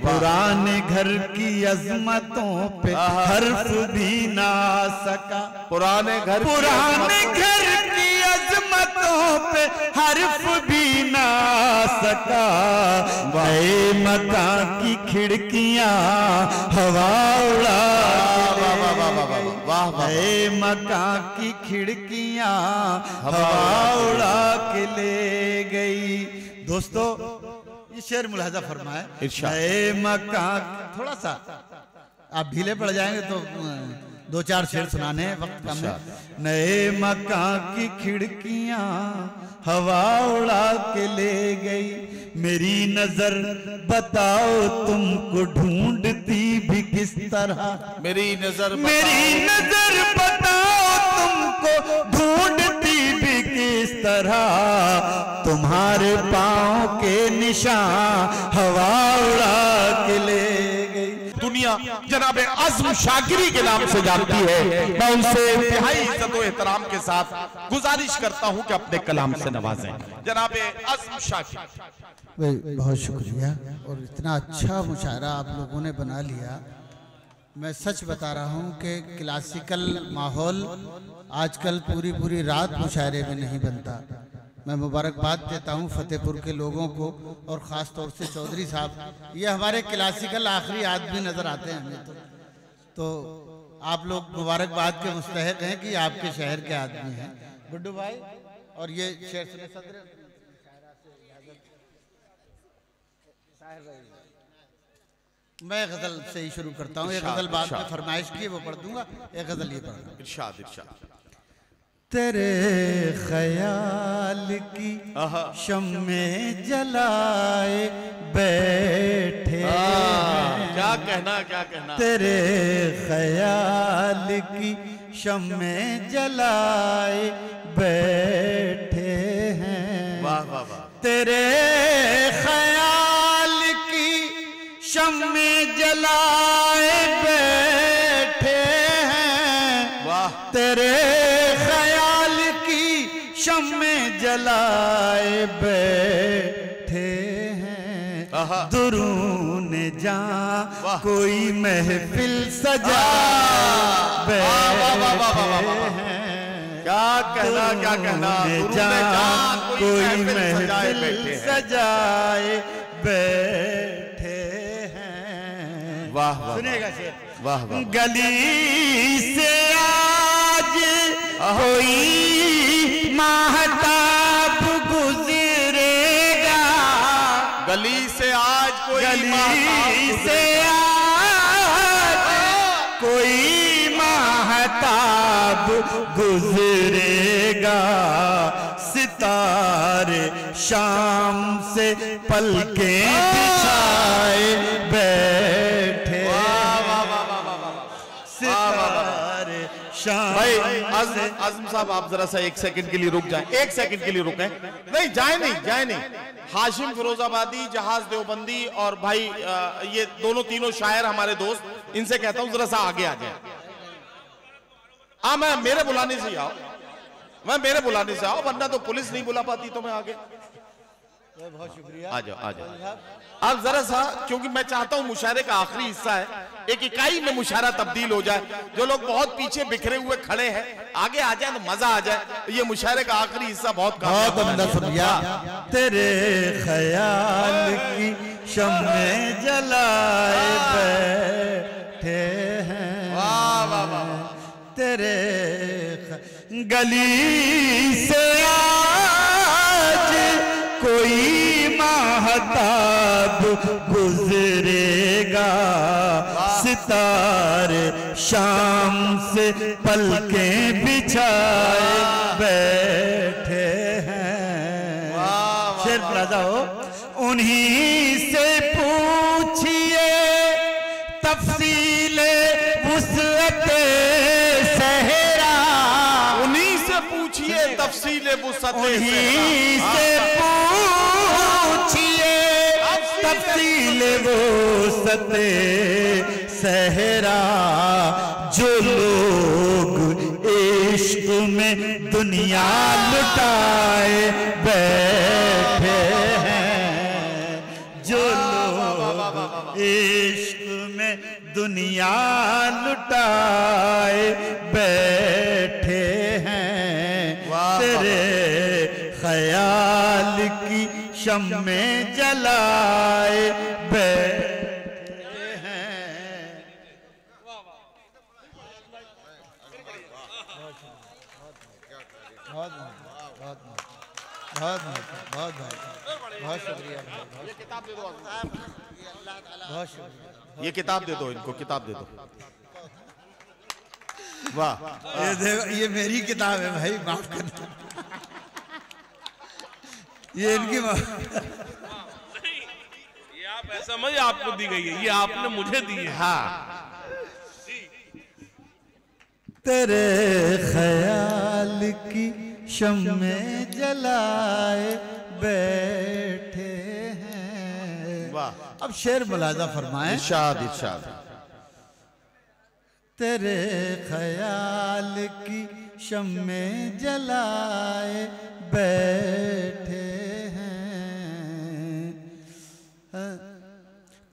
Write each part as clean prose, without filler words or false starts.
पुराने घर की अजमतों पे हर्फ भी ना सका, पुराने घर की अजमतों पे हर्फ भी ना सका। नए मकान की खिड़कियां हवा उड़ा, नए मकान की खिड़कियां हवा उड़ा के ले गई। दोस्तों ये शेर मुलाहजा फरमाए, नए मकान, थोड़ा सा आप ढीले पड़ जाएंगे तो दो चार शेर सुनाने वक्त कम है। नए मकान की खिड़कियां हवा उड़ा के ले गई, मेरी नजर बताओ तुमको ढूंढती भी किस तरह, मेरी नजर बताओ तुमको ढूंढती भी किस तरह, तुम्हारे पाँव के निशान हवा उड़ा के ले गई। दुनिया जनाब आज़म शाकिरी के नाम से जानती है। मैं उनसे इंतहाई इज्जत और एहतराम के साथ गुजारिश करता हूं कि अपने कलाम से नवाजें जनाब आज़म शाकिरी। बहुत शुक्रिया, और इतना अच्छा मुशायरा आप लोगों ने बना लिया। मैं सच बता रहा हूं कि क्लासिकल माहौल आजकल पूरी रात मुशायरे में नहीं बनता। मैं मुबारकबाद देता हूं फतेहपुर के लोगों को, और ख़ास तौर से चौधरी साहब, ये हमारे क्लासिकल आखिरी आदमी नज़र आते हैं हमें। तो आप लोग मुबारकबाद के मुस्तहिक हैं कि आपके शहर के आदमी हैं गुड्डू भाई। और ये शेर सुने सदर, मैं गजल से ही शुरू करता हूँ। एक गजल बाद में फरमाइश की वो पढ़ दूंगा, एक गजल ये पढ़। इरशाद तेरे ख्याल की शम्मे जलाए बैठे, क्या कहना तेरे ख्याल की शम्मे जलाए बैठे हैं। वाह वाह वाह। तेरे ख्याल की शम्मे जलाए बैठे हैं। वाह। तेरे शम्मे जलाए बैठे हैं, दुरून जा कोई महफिल सजा बैठे हैं। क्या कहना जा कोई महफिल सजाए बैठे हैं। वाह। सुनिएगा शेर। वाह। गली से आज कोई महताब गुजरेगा, गली से आज कोई महताब गुजरेगा, सितारे शाम से पलकें बिछाए बैठे। भाई आज़म साहब आप जरा सा एक सेकंड के लिए रुक जाएं, एक सेकंड के लिए रुकें। नहीं जाए नहीं। हाशिम फिरोजाबादी, जहाज देवबंदी और भाई ये तीनों शायर हमारे दोस्त, इनसे कहता हूं जरा सा आगे आ जाए। मैं मेरे बुलाने से आओ, वरना तो पुलिस नहीं बुला पाती। तो मैं आगे बहुत शुक्रिया। आ जाओ आप जरा सा, क्योंकि मैं चाहता हूं मुशायरे का आखिरी हिस्सा है, एक इकाई में मुशायरा तब्दील हो जाए। जो लोग बहुत पीछे बिखरे हुए खड़े हैं आगे आ जाए तो मजा आ जाए। ये मुशायरे का आखिरी हिस्सा बहुत शुक्रिया। तेरे ख्याल की शम्मे जलाए बैठे हैं। वाह वाह वाह। तेरे गली से आज कोई महताब गुजरेगा, सितारे शाम से पलकें बिछाए बैठे हैं। शेर प्लाजा हो, उन्हीं से पूछिए तफसीले वुसअते सहरा, उन्हीं से पूछिए तफसीले वुसअते तफसीले वुसअते सहरा, जो लोग इश्क में दुनिया लुटाए बैठे हैं, जो लोग इश्क में दुनिया लुटाए बैठे हैं, तेरे ख्याल की शम्मे जलाए बैठे हैं। बहुत शुक्रिया, ये किताब दे दो, बहुत शुक्रिया। ये किताब दे दो, इनको किताब दे दो। वाह, ये देखो, ये मेरी किताब है भाई, माफ करना। ये इनकी नहीं, ये आप ऐसा मत, आपको दी गई है, ये आपने मुझे दी है। हाँ, तेरे ख्याल की शम्मे जलाए बैठे हैं। वाह। अब शेर मुलाजा फरमाएं। इरशाद इरशाद। तेरे ख्याल की शम्मे जलाए बैठे हैं।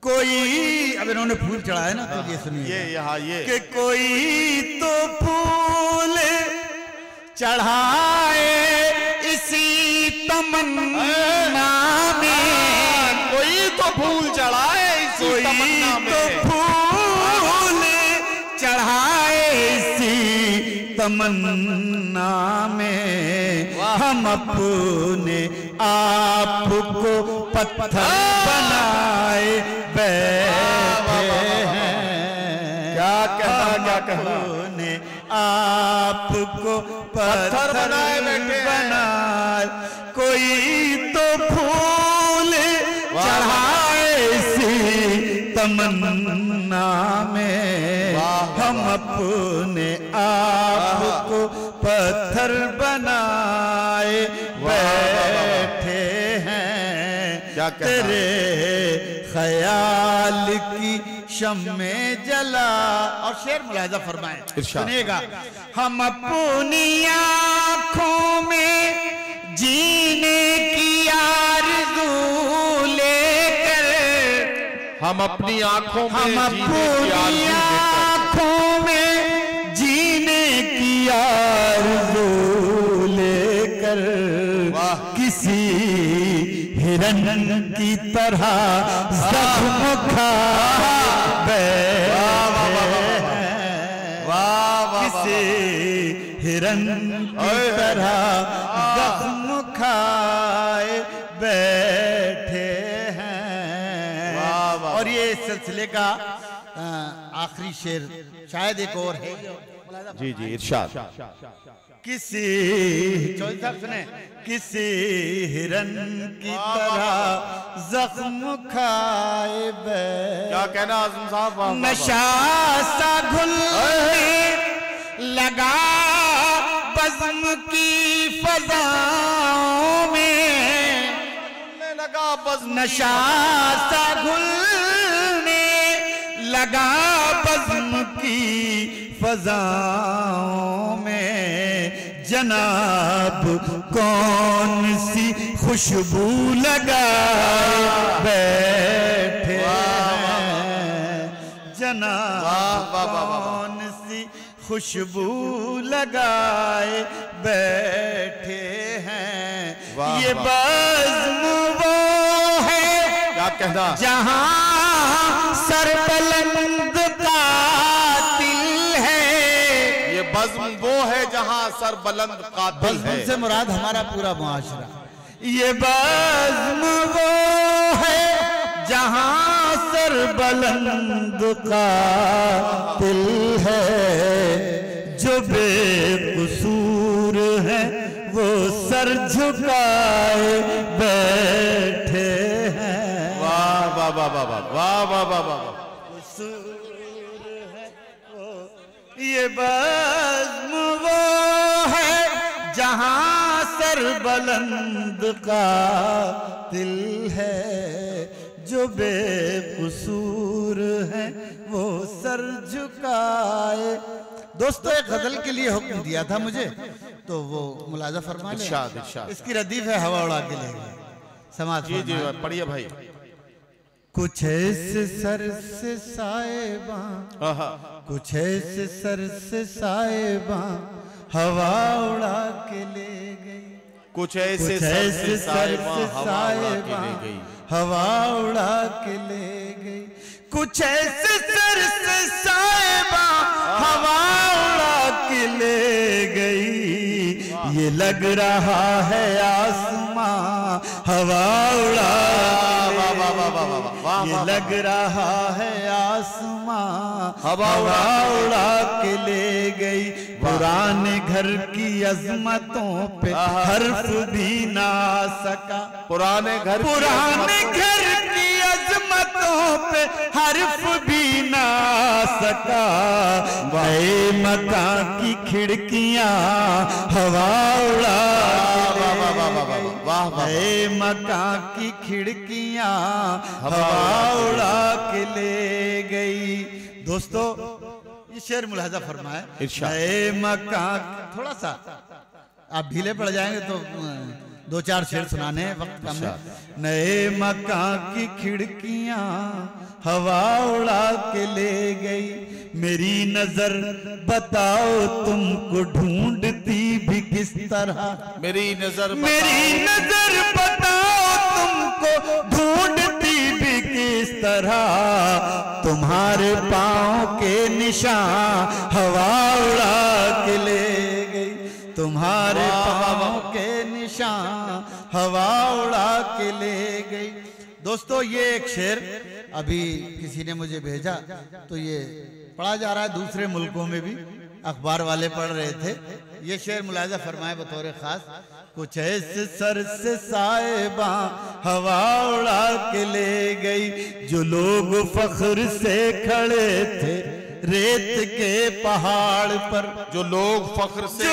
कोई, अब इन्होंने फूल चढ़ाया ना, तो ये सुनिए, ये यहाँ ये कि कोई तो फूल चढ़ाए इसी तमन्ना में, कोई तो फूल चढ़ाए इसी तमन्ना में, तो फूल चढ़ाए इसी तमन्ना में, हम अपने आप को पत्थर बनाए बैठे हैं। क्या कहना, क्या कहना, अपने आप को पत्थर बनाए बैठे हैं। बनाए, कोई तो फूल चढ़ाए इसी तमन्ना में, हम अपने आप को पत्थर बनाए बैठे हैं। तेरे ख्याल की शम्मे जला। और शेर मुलाहिजा फरमाएं, सुनिएगा। हम अपनी आँखों में जीने की आरज़ू लेकर, हम अपनी आंखों में हम अपनी आँखों में जीने की आरज़ू लेकर, किसी हिरन की तरह जख्म खा बैठे हैं। किसी हिरन की तरह जख्म खाए बैठे हैं। और ये इस सिलसिले का आखिरी शेर, शायद एक और है। जी जी इरशाद। किसी, चौधरी सुने, किसी हिरन की तरह जख्म खाए क्या कहना आज़म साहब? नशा सा घुलने लगा बज़्म की फ़ज़ाओं में, लगा बज़्म, नशा सा घुलने लगा बज़्म की फ़ज़ाओं में, जनाब कौन सी खुशबू लगाए बैठे हैं, जनाब कौन सी खुशबू लगाए बैठे हैं। ये बज़्म वो है, क्या कहना, जहां सरबलंद कातिल है। ये बज़्म वो है जहां सरबलंद कातिल है। से मुराद हमारा पूरा मुआशरा। ये बज़्म वो है जहां सरबलंद कातिल है, जो बेकसूर है वो सर झुकाए बैठे हैं। वाह वाह वाह वाह वाह वाह वाह वाह। ये बज़्म वो है जहां सरबलंद कातिल है, जो बेकसूर है वो सर झुकाए। दोस्तों, एक गजल के लिए हुक्म दिया था मुझे, तो वो मुलाजा फरमा लें। इरशाद इरशाद। इसकी रदीफ है हवा उड़ा के ले गए, समाज। जी जी पढ़िए भाई। कुछ ऐसे सर से साहिबा, कुछ ऐसे सर से साहिबा हवा उड़ा के ले गई, कुछ ऐसे सर से साहिबा हवा उड़ा के ले गई, कुछ ऐसे सर से साहिबा हवा उड़ा के ले गई। ये लग रहा है आसमां हवा उड़ा, ये लग रहा है आसमां हवा उड़ा के ले गई। पुराने घर की अजमतों पे हर्फ भी ना आ सका, पुराने घर की अजमतों पे हर्फ भी ना आ सका। नए मकान की खिड़कियां हवा उड़ा, नए मकान की खिड़कियां हवा उड़ा के ले गई। दोस्तों ये शेर मुलाहजा फरमाए, नए मकान, थोड़ा सा आप ढीले पड़ जाएंगे तो दो चार शेर सुनाने हैं, वक्त कम है। नए मकान की खिड़कियां हवा उड़ा के ले गई, मेरी नजर बताओ तुमको ढूंढती भी किस तरह, मेरी नजर बताओ तुमको ढूंढती भी किस तरह। तुम्हारे पाँव के निशान हवा उड़ा के ले गई, तुम्हारे पाँव के निशान हवा उड़ा के ले गई। दोस्तों ये एक शेर अभी किसी ने मुझे भेजा तो ये पढ़ा जा रहा है, दूसरे मुल्कों में भी अखबार वाले पढ़ रहे थे। ये शेर मुलाहिजा फरमाए बतौर खास, कुछ ऐसे सर से साहिबा हवा उड़ा के ले गई, जो लोग फख्र से खड़े थे रेत के पहाड़ पर, जो लोग फख्र से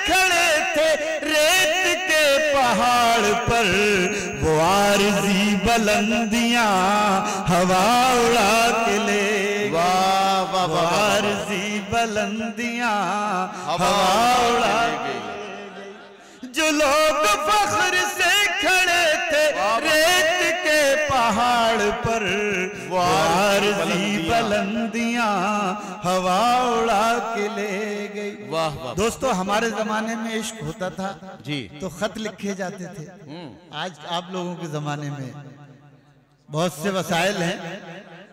खड़े थे रेत के पहाड़ पर, वो आरज़ी बुलंदियां हवा उड़ा के ले गई, वो आरज़ी बुलंदियां हवा उड़ा के ले गई। जो लोग फख्र से खड़े थे रेत के पहाड़ पर, वो आरज़ी बुलंदियां हवा उड़ा के ले गई। वाह वाह। दोस्तों हमारे जमाने में इश्क होता था जी तो खत लिखे जाते थे, आज आप लोगों के जमाने में बहुत से वसाइल हैं,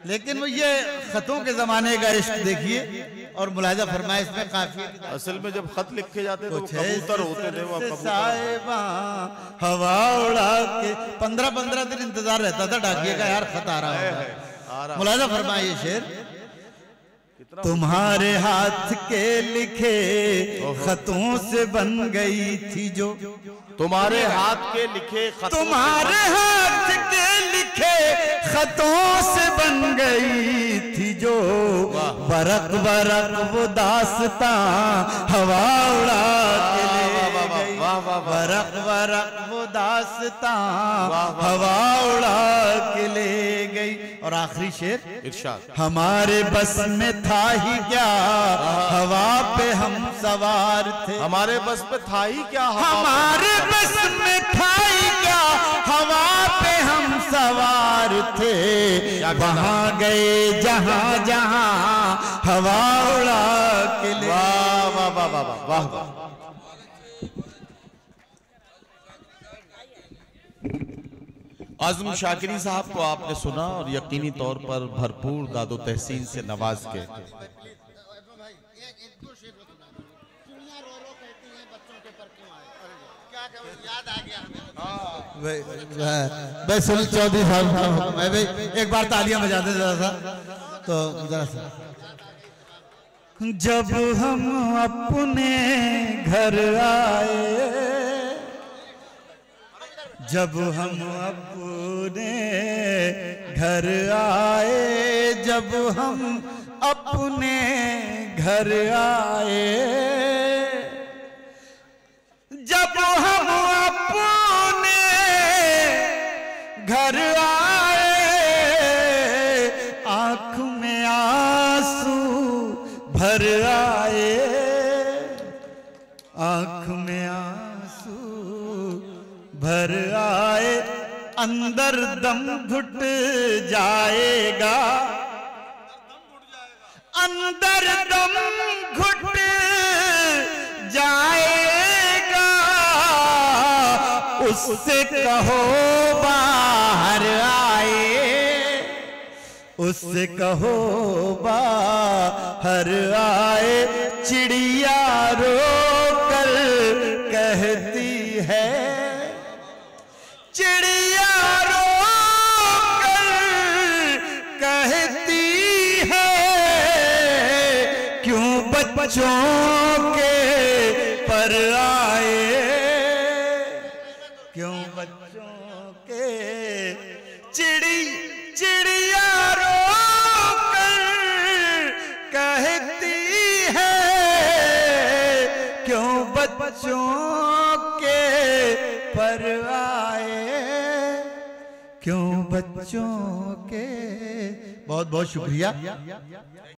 लेकिन वो ये खतों के जमाने का इश्क देखिए और मुलाहिजा फरमाए इसमें काफी। असल में जब खत लिखे जाते तो कबूतर होते थे, वो साहिबा हवा उड़ा के 15-15 दिन इंतजार रहता था डाकिए का, यार खत आ रहा है। मुलाहिजा फरमाए ये शेर, तुम्हारे हाथ के लिखे खतों से बन गई थी जो, तुम्हारे हाथ के लिखे खतों, तुम्हारे हाथ के लिखे खतों से बन गई थी जो, बरक बरक वो दास्तां हवा उड़ा के ले गई, बरक बरक वो दास्तां हवा उड़ा के ले गई। और आखिरी शेर इरशाद, हमारे बस में था ही क्या हवा पे हम सवार थे, हमारे बस में था ही क्या, हमारे बस में था ही क्या हवा पे हम सवार थे, वहां गए जहां जहां हवा उड़ा के ले। वाह वाह वाह वाह वाह वाह। आज़म शाकिरी साहब को आपने सुना और यकीनी तौर पर भरपूर दादो तहसीन से नवाज के। भाई सुनील चौधरी साहब भाई एक बार तालियां बजा दे जरा सा, तो जरा सा। जब हम अपने घर आए, जब हम अपने घर आए, जब हम अपने घर आए, जब हम अपने घर आए, आँख में आंसू भर आए, आँख में आंसू भर आए, अंदर दम घुट जाएगा, अंदर दम घुट जाएगा, उससे कहो बाहर आए, उससे कहो बाहर आए। चिड़िया रोकर कहती है, चिड़िया रोकर कहती है, क्यों बच्चों के पर आए, क्यों बच्चों के। चिड़िया रोकर कहती है, क्यों बच्चों के पर आए, क्यों बच्चों के। बहुत बहुत शुक्रिया।